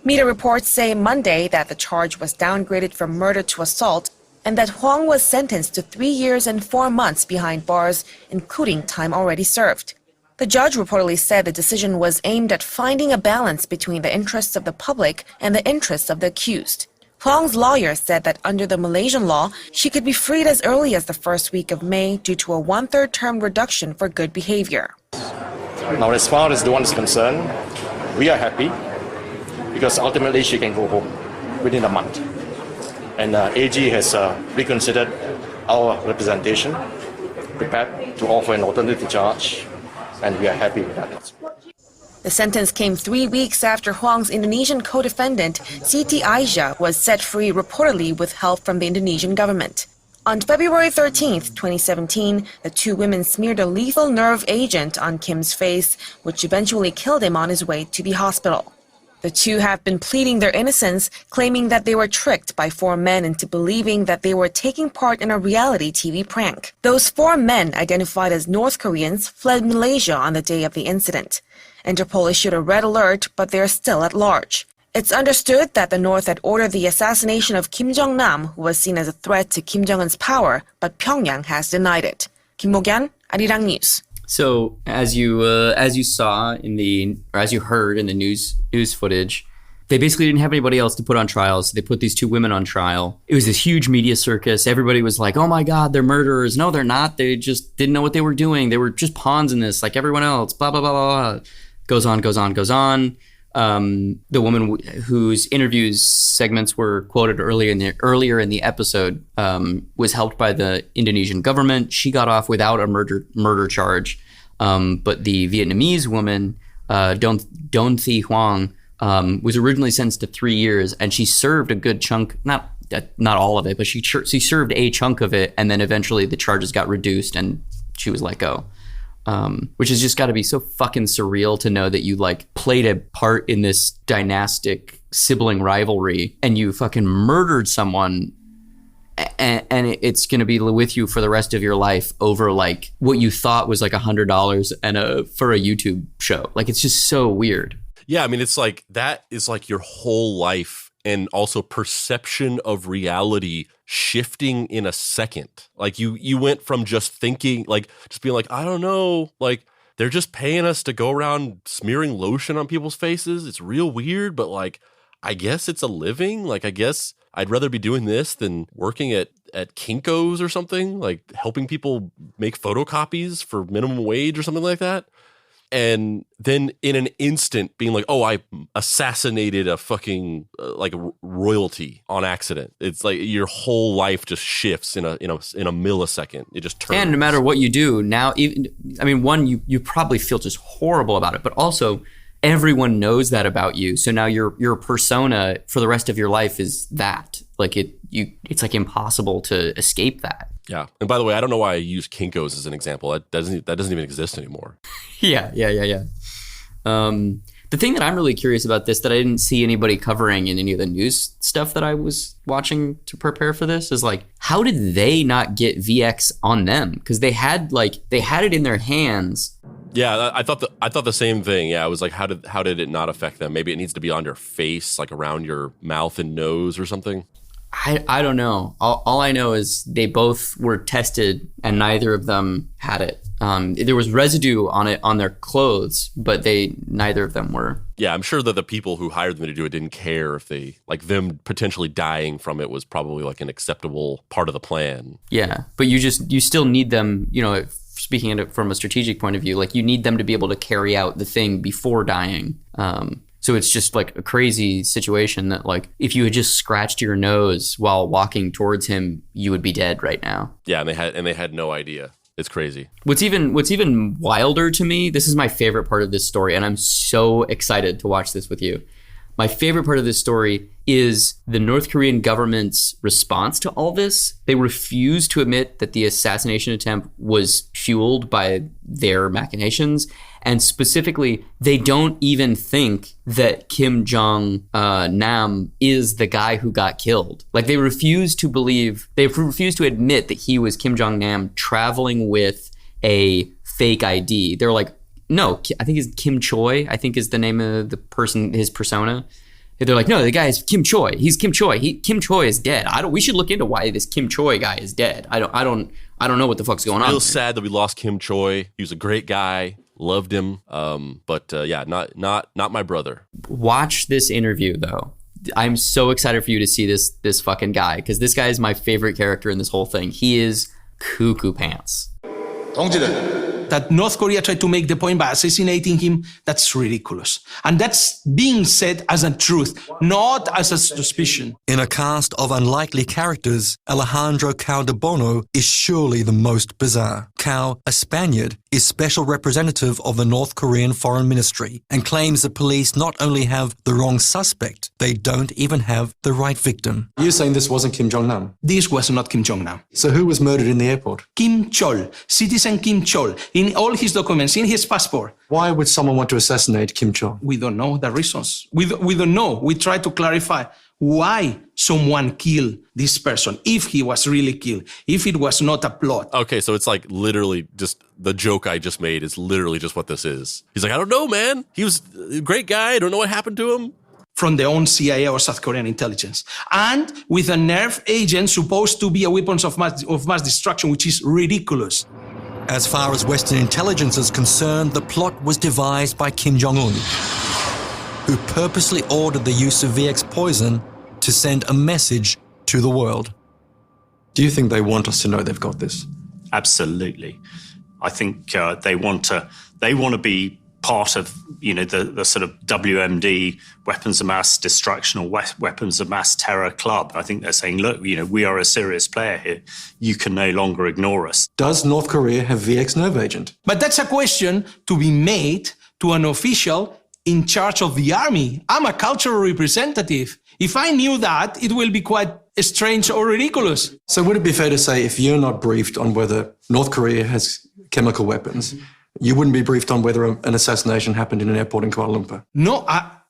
Media reports say Monday that the charge was downgraded from murder to assault and that Huang was sentenced to 3 years and 4 months behind bars, including time already served. The judge reportedly said the decision was aimed at finding a balance between the interests of the public and the interests of the accused. Huang's lawyer said that under the Malaysian law, she could be freed as early as the first week of May due to a 1/3 term reduction for good behavior. Now, as far as the one is concerned, we are happy because ultimately she can go home within a month. And AG has reconsidered our representation, prepared to offer an alternative charge, and we are happy with that. The sentence came 3 weeks after Huang's Indonesian co-defendant, Siti Aisyah, was set free reportedly with help from the Indonesian government. On February 13, 2017, the 2 women smeared a lethal nerve agent on Kim's face, which eventually killed him on his way to the hospital. The 2 have been pleading their innocence, claiming that they were tricked by 4 men into believing that they were taking part in a reality TV prank. Those 4 men, identified as North Koreans, fled Malaysia on the day of the incident. Interpol issued a red alert, but they are still at large. It's understood that the North had ordered the assassination of Kim Jong-nam, who was seen as a threat to Kim Jong-un's power, but Pyongyang has denied it. Kim Mo-gyun, Arirang News. So, as you saw as you heard in the news footage, they basically didn't have anybody else to put on trial, so they put these 2 women on trial. It was this huge media circus. Everybody was like, "Oh my God, they're murderers." No, they're not. They just didn't know what they were doing. They were just pawns in this, like everyone else. Blah blah blah blah blah. Goes on. The woman whose interviews segments were quoted earlier in the episode was helped by the Indonesian government. She got off without a murder charge, but the Vietnamese woman, Doan Thi Huong, was originally sentenced to 3 years, and she served a good chunk, not all of it, but she served a chunk of it, and then eventually the charges got reduced and she was let go. Which has just got to be so fucking surreal to know that you like played a part in this dynastic sibling rivalry and you fucking murdered someone, and it's going to be with you for the rest of your life over like what you thought was like $100 for a YouTube show. Like, it's just so weird. Yeah, I mean, it's like that is like your whole life, and also perception of reality shifting in a second. Like you went from just thinking, like just being like, I don't know, like they're just paying us to go around smearing lotion on people's faces. It's real weird, but like, I guess it's a living. Like, I guess I'd rather be doing this than working at Kinko's or something, like helping people make photocopies for minimum wage or something like that. And then in an instant being like, oh, I assassinated a fucking like royalty on accident. It's like your whole life just shifts in a millisecond. It just turns. And no matter what you do now, one, you probably feel just horrible about it, but also everyone knows that about you. So now your persona for the rest of your life is that. Like it's like impossible to escape that. Yeah. And by the way, I don't know why I use Kinko's as an example. That doesn't even exist anymore. Yeah. The thing that I'm really curious about this that I didn't see anybody covering in any of the news stuff that I was watching to prepare for this is like, how did they not get VX on them? Because they had it in their hands. Yeah, I thought the same thing. Yeah, I was like, how did it not affect them? Maybe it needs to be on your face, like around your mouth and nose or something. I don't know. All I know is they both were tested and neither of them had it. There was residue on it on their clothes, but neither of them were. Yeah, I'm sure that the people who hired them to do it didn't care if they, like, them potentially dying from it was probably like an acceptable part of the plan. Yeah, but you still need them, you know, speaking from a strategic point of view, like you need them to be able to carry out the thing before dying. So it's just like a crazy situation that, like, if you had just scratched your nose while walking towards him, you would be dead right now. Yeah, and they had no idea. It's crazy. What's even wilder to me, this is my favorite part of this story, and I'm so excited to watch this with you. My favorite part of this story is the North Korean government's response to all this. They refuse to admit that the assassination attempt was fueled by their machinations. And specifically, they don't even think that Kim Jong Nam is the guy who got killed. Like, they refuse to admit that he was Kim Jong Nam traveling with a fake ID. They're like, no, I think it's Kim Choi, I think is the name of the person, his persona. They're like, no, the guy is Kim Choi. He's Kim Choi. Kim Choi is dead. We should look into why this Kim Choi guy is dead. I don't know what the fuck's going on. Real sad that we lost Kim Choi. He was a great guy. Loved him. But not my brother. Watch this interview though. I'm so excited for you to see this fucking guy, because this guy is my favorite character in this whole thing. He is cuckoo pants. That North Korea tried to make the point by assassinating him, that's ridiculous. And that's being said as a truth, not as a suspicion. In a cast of unlikely characters, Alejandro Caldebono is surely the most bizarre. Cal, a Spaniard, is special representative of the North Korean Foreign Ministry and claims the police not only have the wrong suspect, they don't even have the right victim. You're saying this wasn't Kim Jong Nam? This was not Kim Jong Nam. So who was murdered in the airport? Kim Chol, citizen Kim Chol, in all his documents, in his passport. Why would someone want to assassinate Kim Chol? We don't know the reasons. We don't know. We try to clarify why someone killed this person, if he was really killed, if it was not a plot. Okay, so it's like literally just the joke I just made is literally just what this is. He's like, I don't know, man. He was a great guy. I don't know what happened to him. From their own CIA or South Korean intelligence. And with a nerve agent supposed to be a weapon of mass destruction, which is ridiculous. As far as Western intelligence is concerned, the plot was devised by Kim Jong-un, who purposely ordered the use of VX poison to send a message to the world. Do you think they want us to know they've got this? Absolutely. I think they want to be part of, the sort of WMD, weapons of mass destruction or weapons of mass terror club. I think they're saying, look, we are a serious player here. You can no longer ignore us. Does North Korea have VX nerve agent? But that's a question to be made to an official in charge of the army. I'm a cultural representative. If I knew that, it will be quite strange or ridiculous. So would it be fair to say if you're not briefed on whether North Korea has chemical weapons, you wouldn't be briefed on whether an assassination happened in an airport in Kuala Lumpur? No,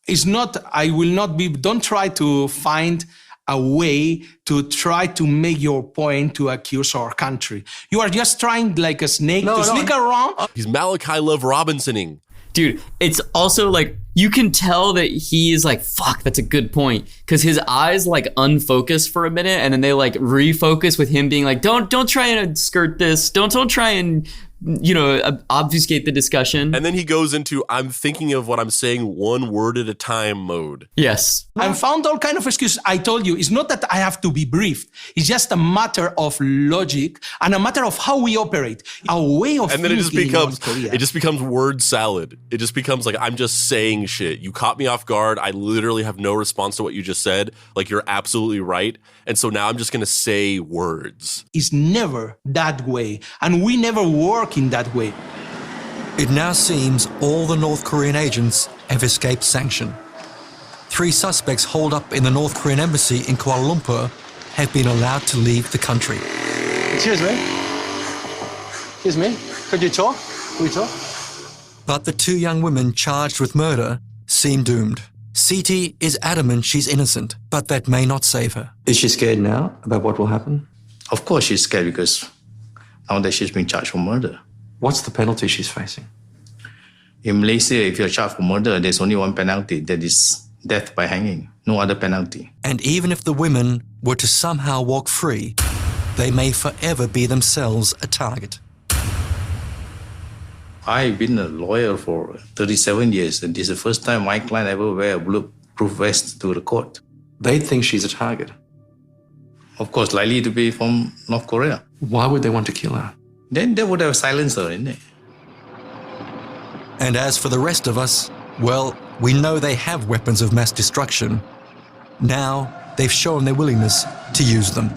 it's not. I will not be. Don't try to find a way to try to make your point to accuse our country. You are just trying like a snake to sneak around. He's Malachi Love Robinsoning. Dude, it's also like, you can tell that he is like, fuck, that's a good point. Because his eyes like unfocus for a minute and then they like refocus with him being like, don't try and skirt this. Don't try and, obfuscate the discussion. And then he goes into, I'm thinking of what I'm saying one word at a time mode. Yes. I found all kind of excuses. I told you, it's not that I have to be briefed. It's just a matter of logic and a matter of how we operate. A way of and then thinking it just becomes word salad. It just becomes like, I'm just saying shit. You caught me off guard. I literally have no response to what you just said. Like, you're absolutely right. And so now I'm just going to say words. It's never that way. And we never work in that way. It now seems all the North Korean agents have escaped sanction. 3 suspects holed up in the North Korean embassy in Kuala Lumpur have been allowed to leave the country. Excuse me. Could you talk? Can we talk? But the 2 young women charged with murder seem doomed. Siti is adamant she's innocent, but that may not save her. Is she scared now about what will happen? Of course she's scared because nowadays she's being charged for murder. What's the penalty she's facing? In Malaysia, if you're charged for murder, there's only one penalty, that is death by hanging, no other penalty. And even if the women were to somehow walk free, they may forever be themselves a target. I've been a lawyer for 37 years, and this is the first time my client ever wear a bulletproof vest to the court. They think she's a target. Of course, likely to be from North Korea. Why would they want to kill her? Then they would have silenced her, innit? And as for the rest of us, well, we know they have weapons of mass destruction. Now, they've shown their willingness to use them.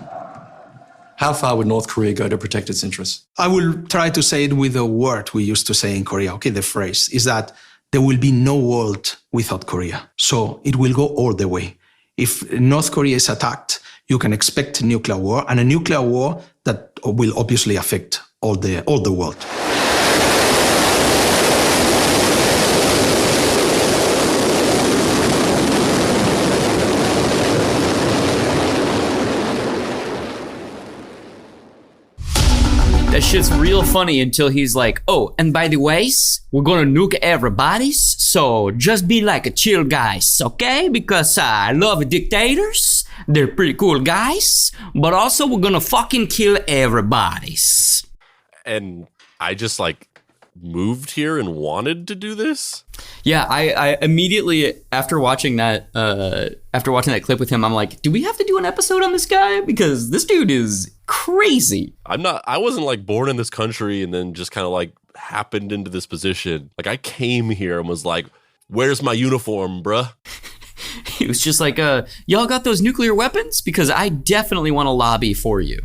How far would North Korea go to protect its interests? I will try to say it with a word we used to say in Korea, okay, the phrase is that there will be no world without Korea. So it will go all the way. If North Korea is attacked, you can expect a nuclear war, and a nuclear war that will obviously affect all the world. That shit's real funny until he's like, oh, and by the ways, we're gonna nuke everybody, so just be like a chill guys, okay? Because I love dictators, they're pretty cool guys, but also we're gonna fucking kill everybody. And I just like moved here and wanted to do this. Yeah, I immediately after watching that clip with him, I'm like, do we have to do an episode on this guy? Because this dude is crazy. I wasn't like born in this country and then just kind of like happened into this position. Like I came here and was like, where's my uniform, bruh? He was just like, y'all got those nuclear weapons? Because I definitely want to lobby for you.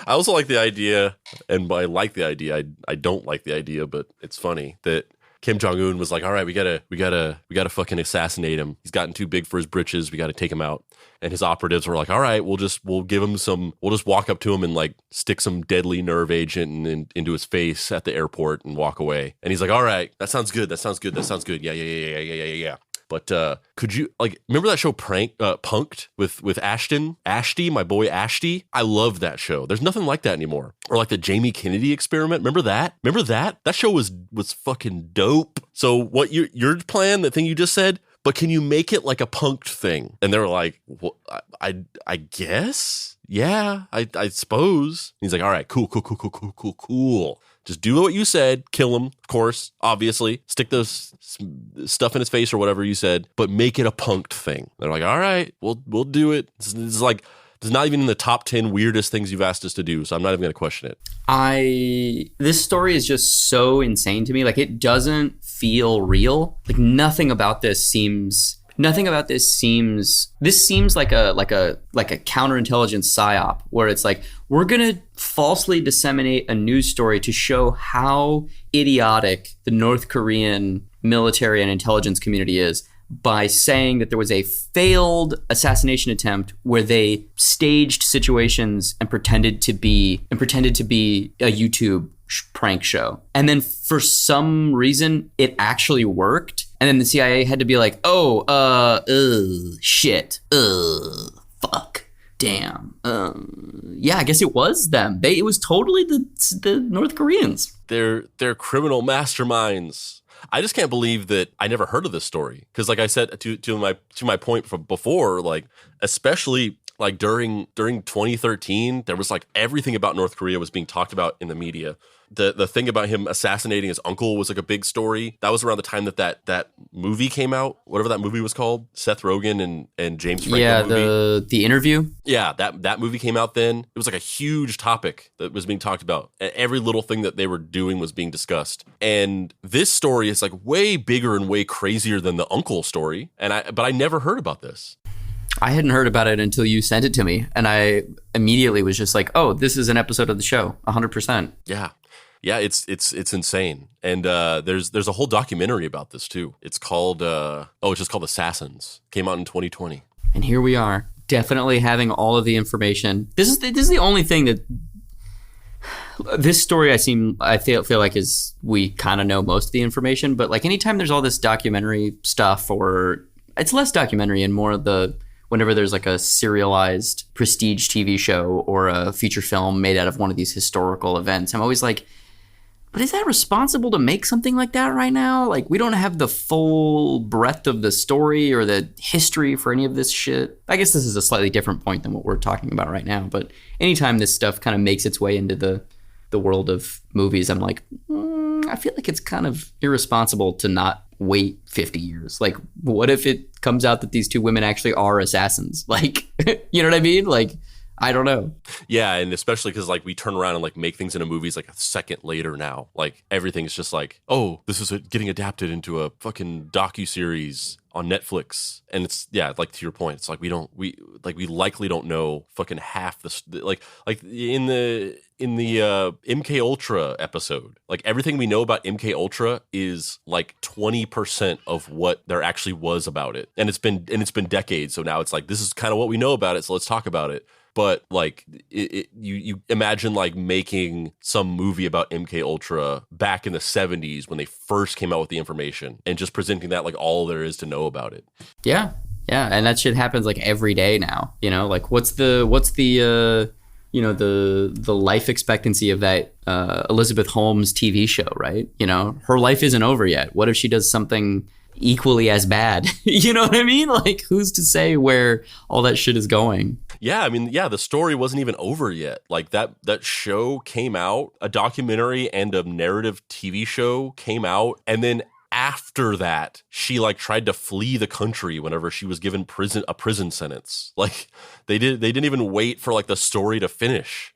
I also like the idea, and I like the idea. I don't like the idea, but it's funny that Kim Jong-un was like, all right, we gotta fucking assassinate him. He's gotten too big for his britches. We gotta take him out. And his operatives were like, all right, we'll just walk up to him and like stick some deadly nerve agent into his face at the airport and walk away. And he's like, all right, that sounds good. Yeah. But could you like remember that show Punked with Ashty, my boy Ashty? I love that show. There's nothing like that anymore. Or like the Jamie Kennedy experiment. Remember that? That show was fucking dope. So what your plan, the thing you just said, but can you make it like a punked thing? And they were like, well, I guess. Yeah, I suppose. And he's like, all right, cool. Just do what you said. Kill him, of course, obviously. Stick those stuff in his face or whatever you said, but make it a punked thing. They're like, all right, we'll do it. It's like, it's not even in the top 10 weirdest things you've asked us to do, so I'm not even going to question it. This story is just so insane to me. Like, it doesn't feel real. Like, nothing about this seems like a counterintelligence psyop where it's like, we're going to falsely disseminate a news story to show how idiotic the North Korean military and intelligence community is by saying that there was a failed assassination attempt where they staged situations and pretended to be a YouTube prank show. And then for some reason, it actually worked. And then the CIA had to be like, shit, fuck, damn. Yeah, I guess it was them. It was totally the North Koreans. They're criminal masterminds. I just can't believe that I never heard of this story. Because like I said, to my point from before, like especially like during 2013, there was like everything about North Korea was being talked about in the media. The thing about him assassinating his uncle was like a big story. That was around the time that movie came out, whatever that movie was called, Seth Rogen and James Franco movie. The Interview. Yeah, that movie came out then. It was like a huge topic that was being talked about. Every little thing that they were doing was being discussed. And this story is like way bigger and way crazier than the uncle story. But I never heard about this. I hadn't heard about it until you sent it to me. And I immediately was just like, oh, this is an episode of the show, 100%. Yeah, it's insane. And there's a whole documentary about this too. It's called it's just called Assassins. Came out in 2020. And here we are, definitely having all of the information. This is the only thing that this story I feel like is we kind of know most of the information, but like anytime there's all this documentary stuff, or it's less documentary and more of the whenever there's like a serialized prestige TV show or a feature film made out of one of these historical events, I'm always like, But is that responsible to make something like that right now? Like, we don't have the full breadth of the story or the history for any of this shit. I guess this is a slightly different point than what we're talking about right now. But anytime this stuff kind of makes its way into the world of movies, I'm like, I feel like it's kind of irresponsible to not wait 50 years. Like, what if it comes out that these two women actually are assassins? Like, you know what I mean? Like, I don't know. Yeah, and especially because like we turn around and like make things into movies like a second later now. Like everything's just like, oh, this is getting adapted into a fucking docuseries on Netflix, and it's like to your point, it's like we likely don't know fucking half this. Like in the MK Ultra episode, like everything we know about MK Ultra is like 20% of what there actually was about it, and it's been decades. So now it's like this is kind of what we know about it. So let's talk about it. But like you imagine like making some movie about MK Ultra back in the 70s when they first came out with the information and just presenting that like all there is to know about it. Yeah, and that shit happens like every day now. You know, like what's the life expectancy of that Elizabeth Holmes TV show, right? You know, her life isn't over yet. What if she does something equally as bad? You know what I mean? Like, who's to say where all that shit is going? Yeah, I mean, the story wasn't even over yet. Like that show came out, a documentary and a narrative TV show came out, and then after that, she like tried to flee the country whenever she was given a prison sentence. Like they didn't even wait for like the story to finish.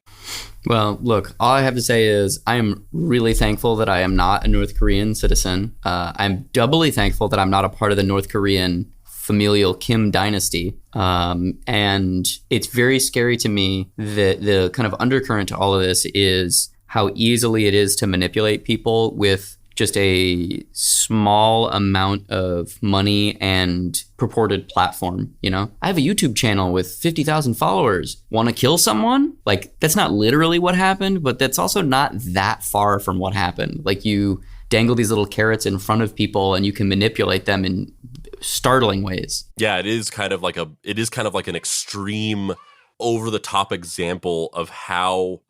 Well, look, all I have to say is I am really thankful that I am not a North Korean citizen. I'm doubly thankful that I'm not a part of the North Korean familial Kim dynasty. And it's very scary to me that the kind of undercurrent to all of this is how easily it is to manipulate people with just a small amount of money and purported platform, you know? I have a YouTube channel with 50,000 followers. Want to kill someone? Like, that's not literally what happened, but that's also not that far from what happened. Like, you dangle these little carrots in front of people and you can manipulate them in startling ways. Yeah, it is kind of like an extreme over the top example of how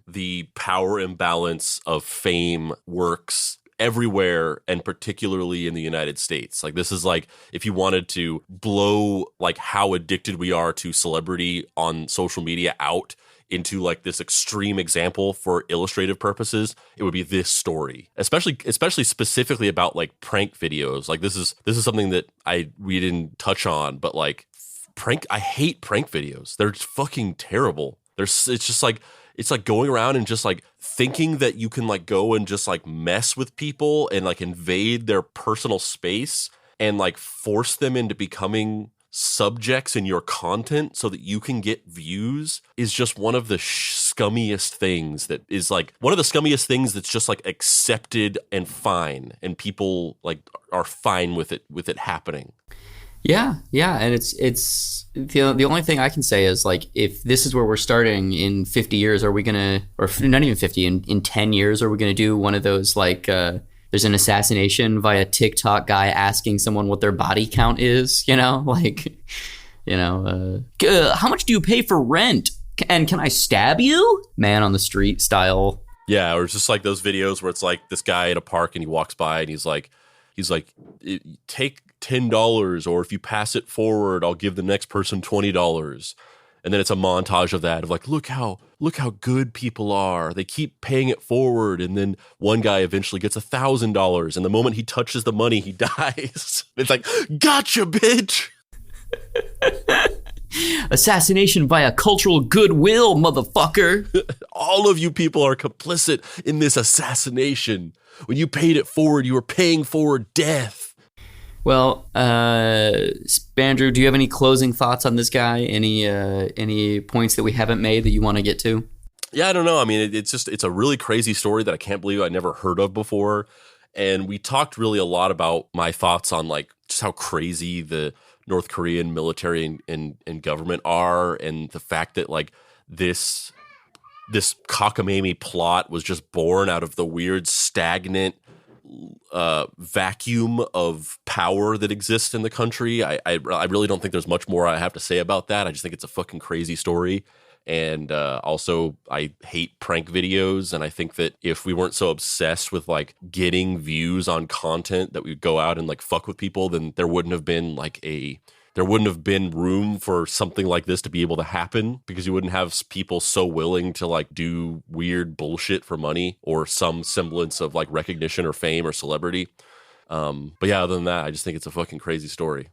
the power imbalance of fame works everywhere, and particularly in the United States. Like, this is like if you wanted to blow like how addicted we are to celebrity on social media out into like this extreme example for illustrative purposes, it would be this story, especially specifically about like prank videos. Like this is something that we didn't touch on, but like I hate prank videos. They're just fucking terrible. It's like going around and just like thinking that you can like go and just like mess with people and like invade their personal space and like force them into becoming subjects in your content so that you can get views is just one of the scummiest things that is like one of the scummiest things that's just like accepted and fine, and people like are fine with it happening. Yeah, and it's the only thing I can say is like, if this is where we're starting in 50 years, are we gonna, or not even 50, in 10 years, are we gonna do one of those like there's an assassination via TikTok guy asking someone what their body count is, you know, like, you know, how much do you pay for rent, and can I stab you, man on the street style? Yeah, or it's just like those videos where it's like this guy at a park and he walks by and he's like take $10, or if you pass it forward, I'll give the next person $20. And then it's a montage of that, of like, look how good people are. They keep paying it forward. And then one guy eventually gets $1,000. And the moment he touches the money, he dies. It's like, gotcha, bitch. Assassination via cultural goodwill, motherfucker. All of you people are complicit in this assassination. When you paid it forward, you were paying forward death. Well, Spandrew, do you have any closing thoughts on this guy? Any points that we haven't made that you want to get to? Yeah, I don't know. I mean, it's a really crazy story that I can't believe I never heard of before. And we talked really a lot about my thoughts on like just how crazy the North Korean military and government are, and the fact that like this cockamamie plot was just born out of the weird stagnant vacuum of power that exists in the country. I really don't think there's much more I have to say about that. I just think it's a fucking crazy story. And also, I hate prank videos. And I think that if we weren't so obsessed with like getting views on content that we would go out and like fuck with people, then there wouldn't have been room for something like this to be able to happen, because you wouldn't have people so willing to like do weird bullshit for money or some semblance of like recognition or fame or celebrity. But yeah, other than that, I just think it's a fucking crazy story.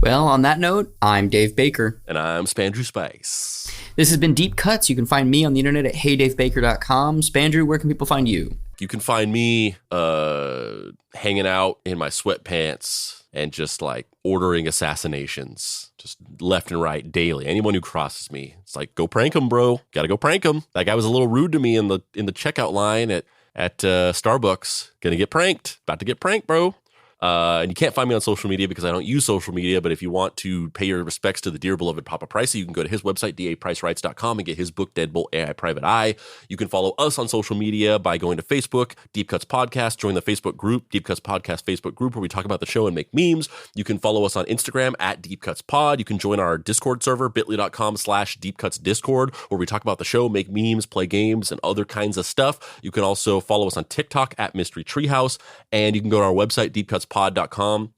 Well, on that note, I'm Dave Baker. And I'm Spandrew Spice. This has been Deep Cuts. You can find me on the internet at heydavebaker.com. Spandrew, where can people find you? You can find me hanging out in my sweatpants and just like ordering assassinations just left and right daily. Anyone who crosses me, it's like, go prank him, bro. Gotta go prank him. That guy was a little rude to me in the checkout line at Starbucks. Gonna get pranked. About to get pranked, bro. And you can't find me on social media because I don't use social media, but if you want to pay your respects to the dear beloved Papa Pricey, you can go to his website, dapricerights.com, and get his book, Deadbolt AI Private Eye. You can follow us on social media by going to Facebook, Deep Cuts Podcast, join the Facebook group, Deep Cuts Podcast Facebook group, where we talk about the show and make memes. You can follow us on Instagram at Deep Cuts Pod. You can join our Discord server, bit.ly.com/DeepCutsDiscord, where we talk about the show, make memes, play games, and other kinds of stuff. You can also follow us on TikTok at Mystery Treehouse, and you can go to our website, deepcutspod.com,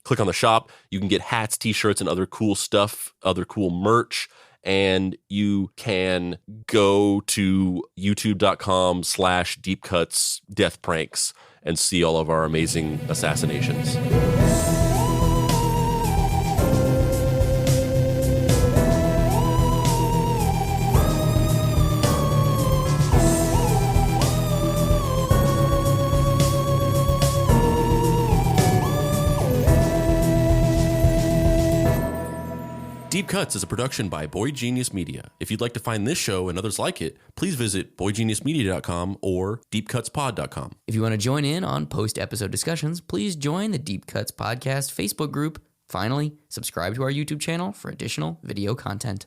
click on the shop. You can get hats, t-shirts, and other cool stuff, other cool merch. And you can go to youtube.com/deepcutsdeathpranks and see all of our amazing assassinations. Deep Cuts is a production by Boy Genius Media. If you'd like to find this show and others like it, please visit boygeniusmedia.com or deepcutspod.com. If you want to join in on post-episode discussions, please join the Deep Cuts Podcast Facebook group. Finally, subscribe to our YouTube channel for additional video content.